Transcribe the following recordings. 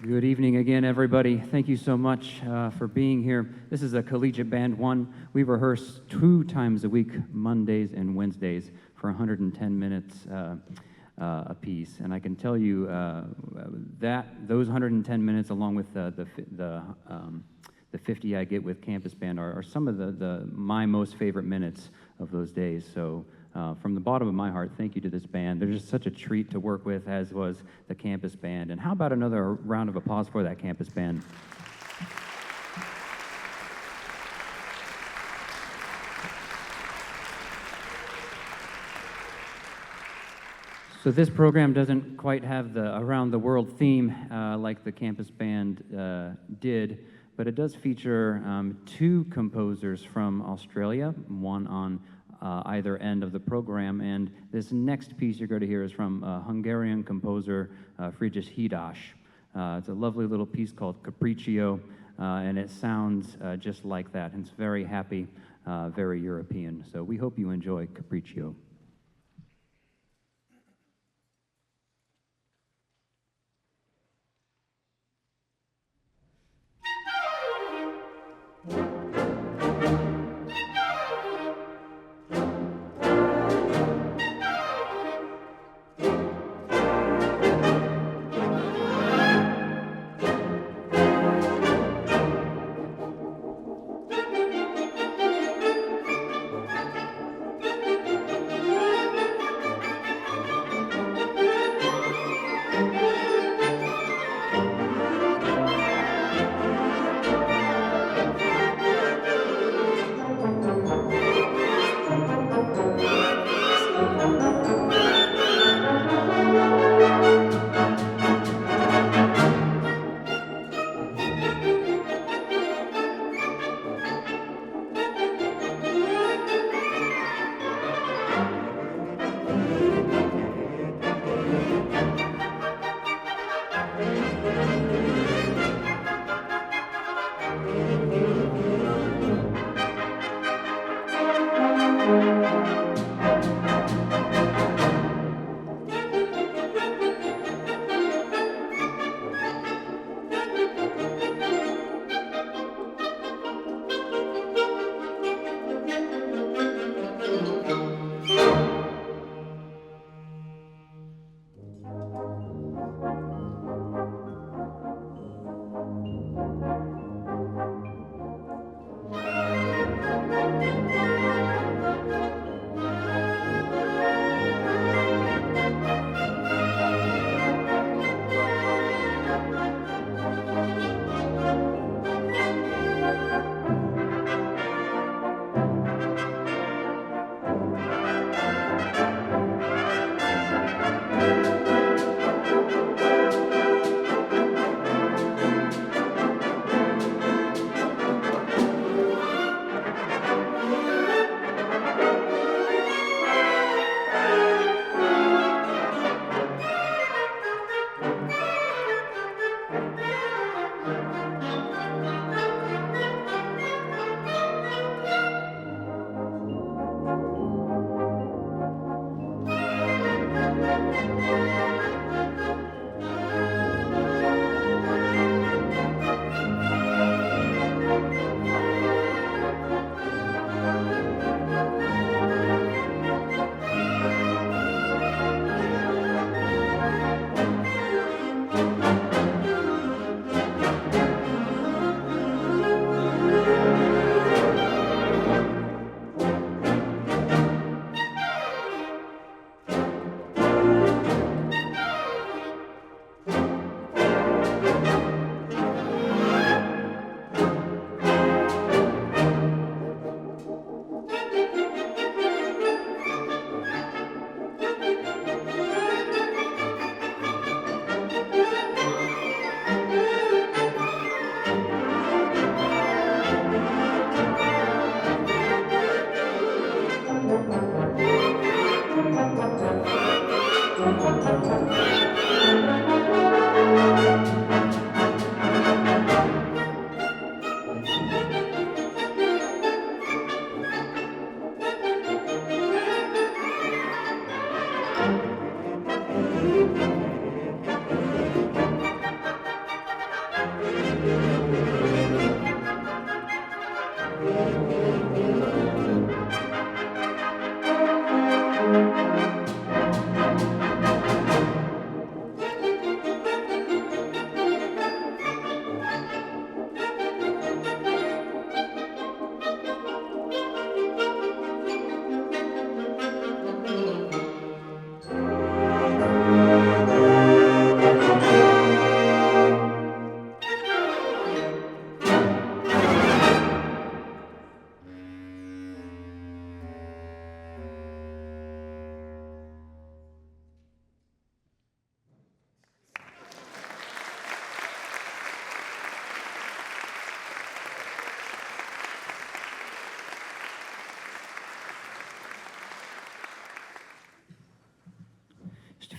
Good evening again, everybody. Thank you so much for being here. This is a Collegiate Band 1. We rehearse 2 times a week, Mondays and Wednesdays, for 110 minutes a piece. And I can tell you that those 110 minutes, along with the 50 I get with Campus Band, are some of my most favorite minutes of those days. So from the bottom of my heart, thank you to this band. They're just such a treat to work with, as was the Campus Band. And how about another round of applause for that Campus Band? So this program doesn't quite have the around the world theme like the Campus Band did, but it does feature 2 composers from Australia, one on either end of the program, and this next piece you're going to hear is from Hungarian composer Frigyes Hidas. It's a lovely little piece called Capriccio, and it sounds just like that. And it's very happy, very European. So we hope you enjoy Capriccio.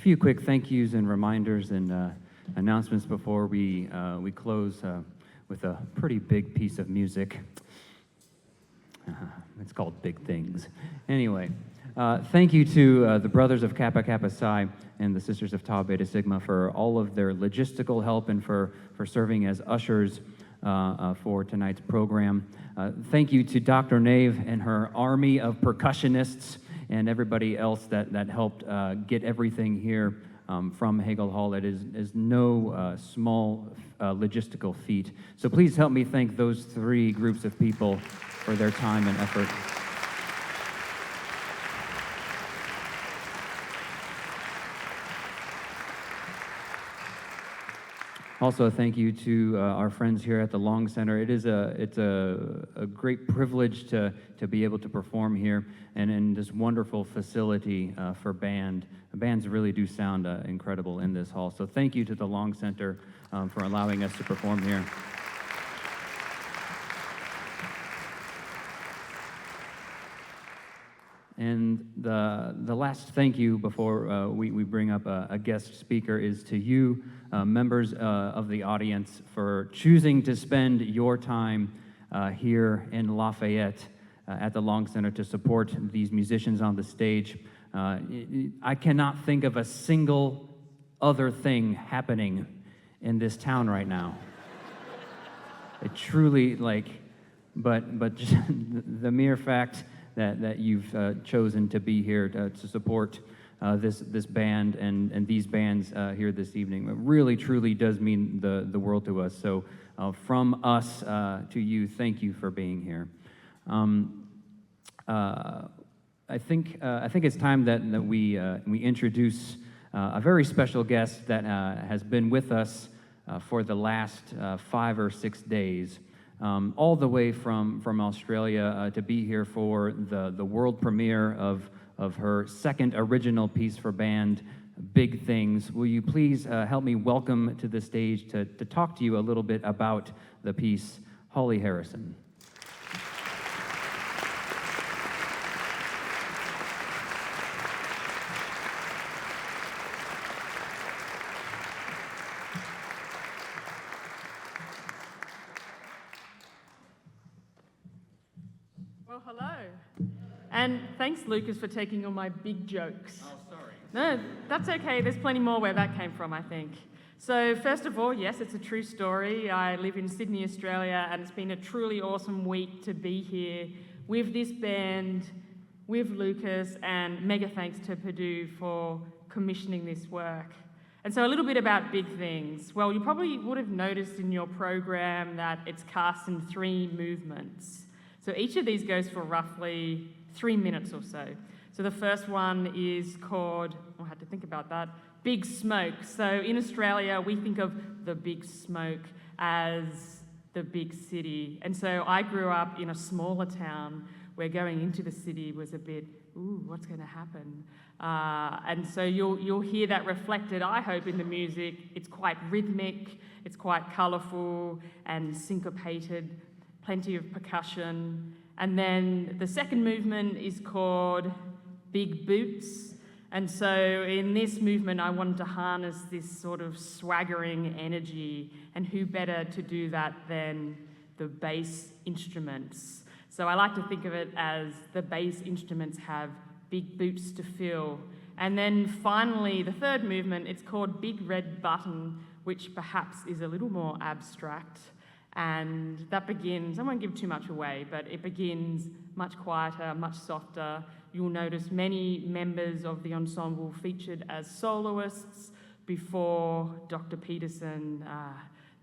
few quick thank yous and reminders and announcements before we close with a pretty big piece of music. It's called Big Things. Anyway, thank you to the Brothers of Kappa Kappa Psi and the Sisters of Tau Beta Sigma for all of their logistical help and for serving as ushers for tonight's program. Thank you to Dr. Nave and her army of percussionists and everybody else that helped get everything here from Hagel Hall. It is no small logistical feat. So please help me thank those three groups of people for their time and effort. Also, thank you to our friends here at the Long Center. It's a great privilege to be able to perform here and in this wonderful facility for band. The bands really do sound incredible in this hall. So thank you to the Long Center for allowing us to perform here. And the last thank you before we bring up a guest speaker is to you, members of the audience, for choosing to spend your time here in Lafayette at the Long Center to support these musicians on the stage. I cannot think of a single other thing happening in this town right now. It truly, but just the mere fact that you've chosen to be here to support this band and these bands here this evening. It really, truly does mean the world to us. So from us to you, thank you for being here. I think it's time that we introduce a very special guest that has been with us for the last 5 or 6 days. All the way from Australia to be here for the world premiere of her second original piece for band, Big Things. Will you please help me welcome to the stage to talk to you a little bit about the piece, Holly Harrison. And thanks, Lucas, for taking all my big jokes. Oh, sorry. No, that's okay. There's plenty more where that came from, I think. So first of all, yes, it's a true story. I live in Sydney, Australia, and it's been a truly awesome week to be here with this band, with Lucas, and mega thanks to Purdue for commissioning this work. And so a little bit about Big Things. Well, you probably would have noticed in your program that it's cast in 3 movements. So each of these goes for roughly 3 minutes or so. So the first one is called, I had to think about that, Big Smoke. So in Australia, we think of the big smoke as the big city. And so I grew up in a smaller town where going into the city was a bit, ooh, what's going to happen? And so you'll hear that reflected, I hope, in the music. It's quite rhythmic, it's quite colourful and syncopated, plenty of percussion. And then the second movement is called Big Boots. And so in this movement, I wanted to harness this sort of swaggering energy. And who better to do that than the bass instruments? So I like to think of it as the bass instruments have big boots to fill. And then finally, the third movement, it's called Big Red Button, which perhaps is a little more abstract. And that begins, I won't give too much away, but it begins much quieter, much softer. You'll notice many members of the ensemble featured as soloists before Dr. Petersen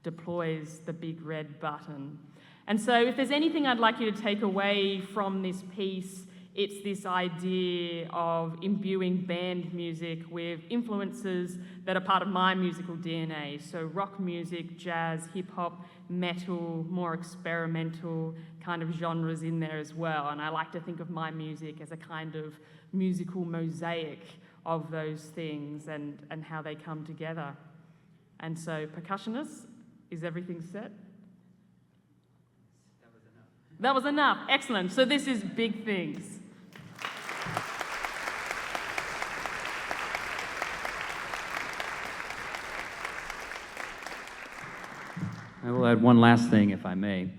deploys the big red button. And so if there's anything I'd like you to take away from this piece, it's this idea of imbuing band music with influences that are part of my musical DNA. So rock music, jazz, hip-hop, metal, more experimental kind of genres in there as well. And I like to think of my music as a kind of musical mosaic of those things and how they come together. And so, percussionists, is everything set? That was enough. That was enough. Excellent. So this is Big Things. I will add one last thing, if I may.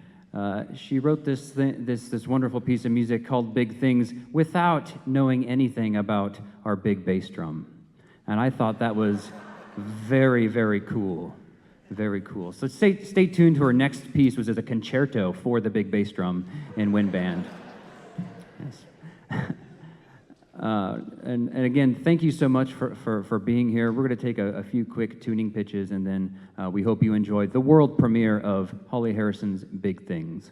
She wrote this wonderful piece of music called Big Things without knowing anything about our big bass drum. And I thought that was very, very cool. Very cool. So stay tuned to her next piece, which is a concerto for the big bass drum and wind band. Yes. And again, thank you so much for being here. We're going to take a few quick tuning pitches, and then we hope you enjoy the world premiere of Holly Harrison's Big Things.